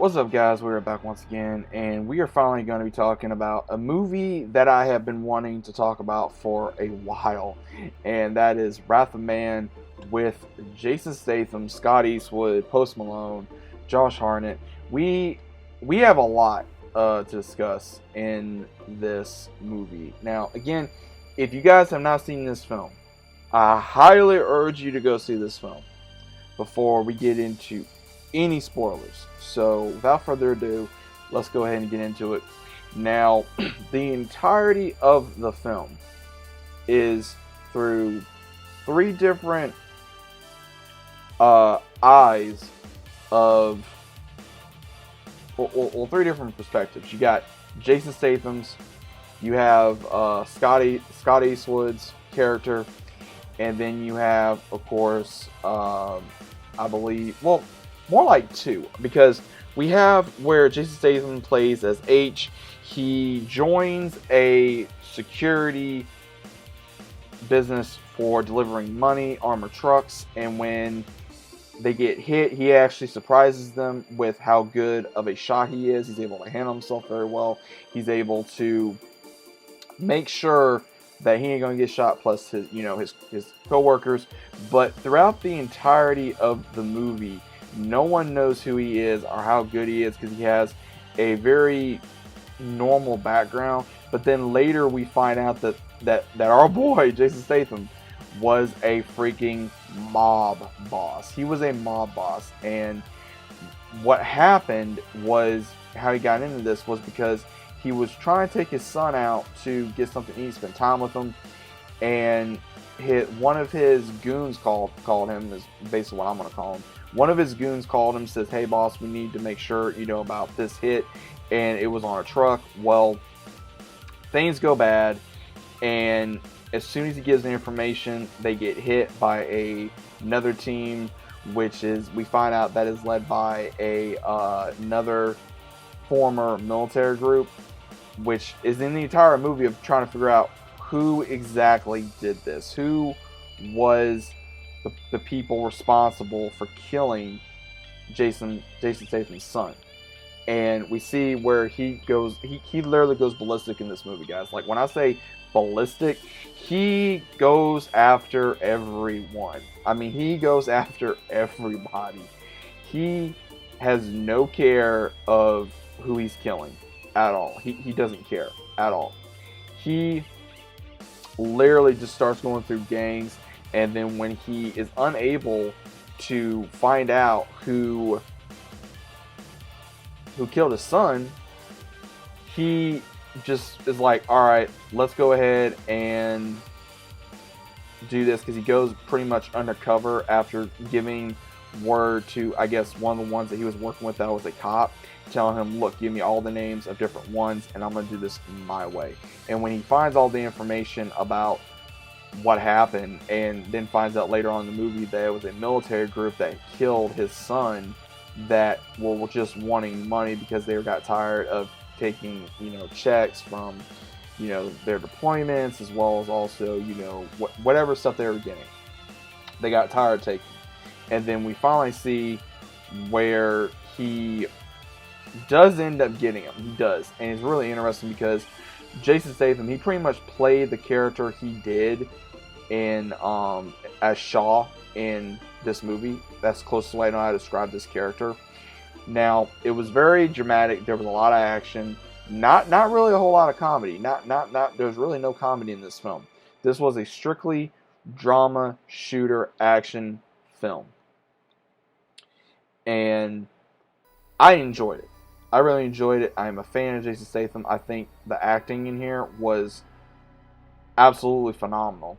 What's up, guys? We're back once again, and we are finally going to be talking about a movie that I have been wanting to talk about for a while, and that is Wrath of Man with Jason Statham, Scott Eastwood, Post Malone, Josh Hartnett. We have a lot to discuss in this movie. Now, again, if you guys have not seen this film, I highly urge you to go see this film before we get into any spoilers. So without further ado, let's go ahead and get into it. Now, the entirety of the film is through three different eyes of, well, three different perspectives. You got Jason Statham's, you have Scott Eastwood's character, and then you have, of course, I believe, well, more like two, because we have where Jason Statham plays as H. He joins a security business for delivering money, armored trucks, and when they get hit, he actually surprises them with how good of a shot he is. He's able to handle himself very well. He's able to make sure that he ain't gonna get shot, plus his co-workers. But throughout the entirety of the movie, no one knows who he is or how good he is, because he has a very normal background. But then later we find out that our boy Jason Statham was a freaking mob boss. He was a mob boss, and what happened was, how he got into this was because he was trying to take his son out to get something to eat, spend time with him, and one of his goons called him, is basically what I'm going to call him. One of his goons called him, says, "Hey boss, we need to make sure you know about this hit," and it was on a truck. Well, things go bad, and as soon as he gives the information, they get hit by another team, which is, we find out that is led by another former military group, which is in the entire movie of trying to figure out who exactly did this, who was the people responsible for killing Jason Statham's son. And we see where he goes, he literally goes ballistic in this movie, guys. Like, when I say ballistic, he goes after everyone. I mean, he goes after everybody. He has no care of who he's killing at all. He doesn't care at all. He literally just starts going through gangs, and then when he is unable to find out who killed his son, he just is like, alright, let's go ahead and do this, because he goes pretty much undercover after giving word to, I guess, one of the ones that he was working with that was a cop, telling him, look, give me all the names of different ones, and I'm going to do this my way. And when he finds all the information about what happened, and then finds out later on in the movie that it was a military group that killed his son, that were just wanting money because they got tired of taking, checks from, their deployments, as well as also, whatever stuff they were getting. They got tired of taking. And then we finally see where he does end up getting him. He does. And it's really interesting because Jason Statham, he pretty much played the character he did in as Shaw in this movie. That's the closest way I know how to describe this character. Now, it was very dramatic. There was a lot of action. Not really a whole lot of comedy. There's really no comedy in this film. This was a strictly drama, shooter, action film. And I enjoyed it. I really enjoyed it. I am a fan of Jason Statham. I think the acting in here was absolutely phenomenal.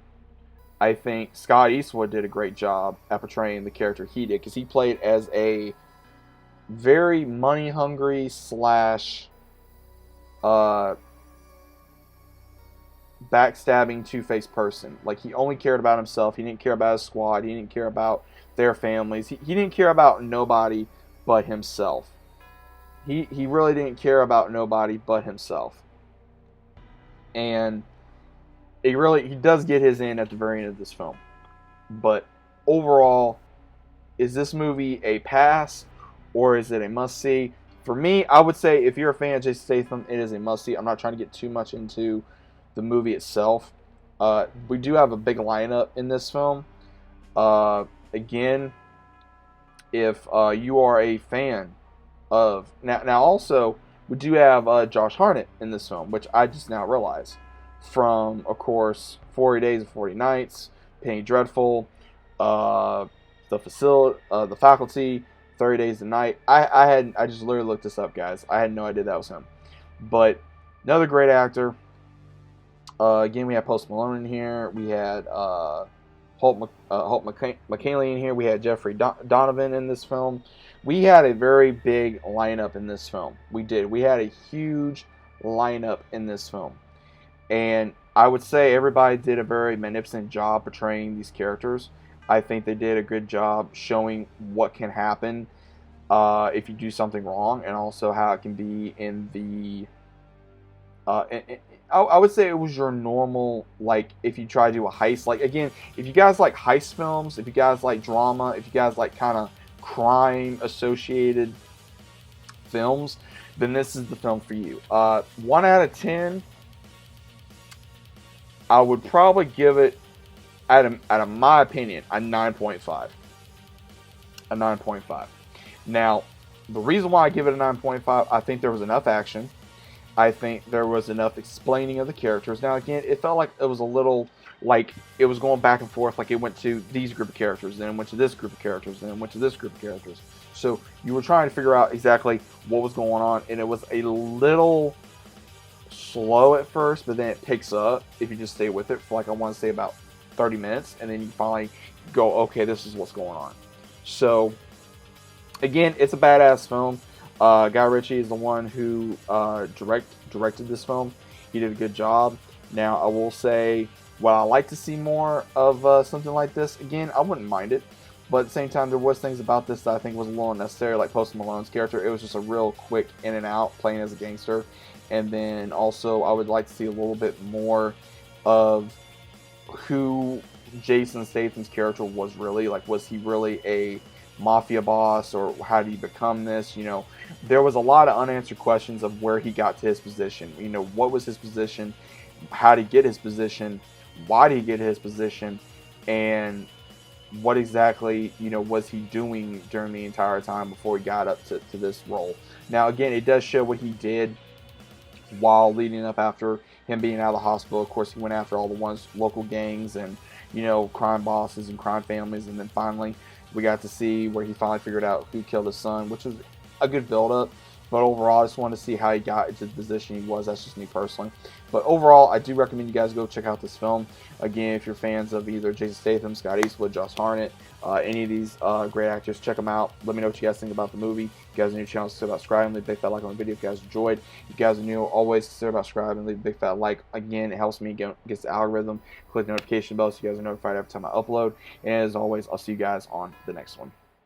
I think Scott Eastwood did a great job at portraying the character he did, because he played as a very money-hungry slash backstabbing, two-faced person. Like, he only cared about himself. He didn't care about his squad. He didn't care about their families. He didn't care about nobody but himself. He really didn't care about nobody but himself. And he does get his end at the very end of this film. But overall, is this movie a pass or is it a must-see? For me, I would say if you're a fan of Jason Statham, it is a must-see. I'm not trying to get too much into the movie itself. We do have a big lineup in this film. Again, if you are a fan of now also we do have Josh Hartnett in this film, which I just now realized from, of course, 40 Days and 40 Nights, Penny Dreadful, uh, the Faculty, 30 Days a Night. I just literally looked this up, guys. I had no idea that was him, but another great actor. Again, we had Post Malone in here. We had Holt McKinley in here. We had Jeffrey Donovan in this film. We had a very big lineup in this film. We did. We had a huge lineup in this film. And I would say everybody did a very magnificent job portraying these characters. I think they did a good job showing what can happen if you do something wrong, and also how it can be in the I would say it was your normal, like, if you try to do a heist. Like, again, if you guys like heist films, if you guys like drama, if you guys like kind of crime-associated films, then this is the film for you. 1 out of 10, I would probably give it, out of my opinion, a 9.5. A 9.5. Now, the reason why I give it a 9.5, I think there was enough action. I think there was enough explaining of the characters. Now, again, it felt like it was a little, like, it was going back and forth, like it went to these group of characters, then it went to this group of characters, then it went to this group of characters. So you were trying to figure out exactly what was going on, and it was a little slow at first, but then it picks up if you just stay with it for, like, I want to say about 30 minutes, and then you finally go, okay, this is what's going on. So, again, it's a badass film. Guy Ritchie is the one who directed this film. He did a good job. Now, I will say, while I like to see more of something like this, again, I wouldn't mind it. But at the same time, there was things about this that I think was a little unnecessary, like Post Malone's character. It was just a real quick in and out, playing as a gangster. And then also, I would like to see a little bit more of who Jason Statham's character was really. Like, was he really a mafia boss, or how did he become this? You know, there was a lot of unanswered questions of where he got to his position. You know, what was his position? How did he get his position? Why did he get his position? And what exactly, you know, was he doing during the entire time before he got up to this role? Now, again, it does show what he did while leading up after him being out of the hospital. Of course, he went after all the local gangs and, you know, crime bosses and crime families, and then finally we got to see where he finally figured out who killed his son, which was a good build-up. But overall, I just wanted to see how he got into the position he was. That's just me personally. But overall, I do recommend you guys go check out this film. Again, if you're fans of either Jason Statham, Scott Eastwood, Josh Hartnett, any of these great actors, check them out. Let me know what you guys think about the movie. If you guys are new to the channel, consider about subscribing. Leave a big fat like on the video if you guys enjoyed. If you guys are new, always consider about subscribing. Leave a big fat like. Again, it helps me get the algorithm. Click the notification bell so you guys are notified every time I upload. And as always, I'll see you guys on the next one.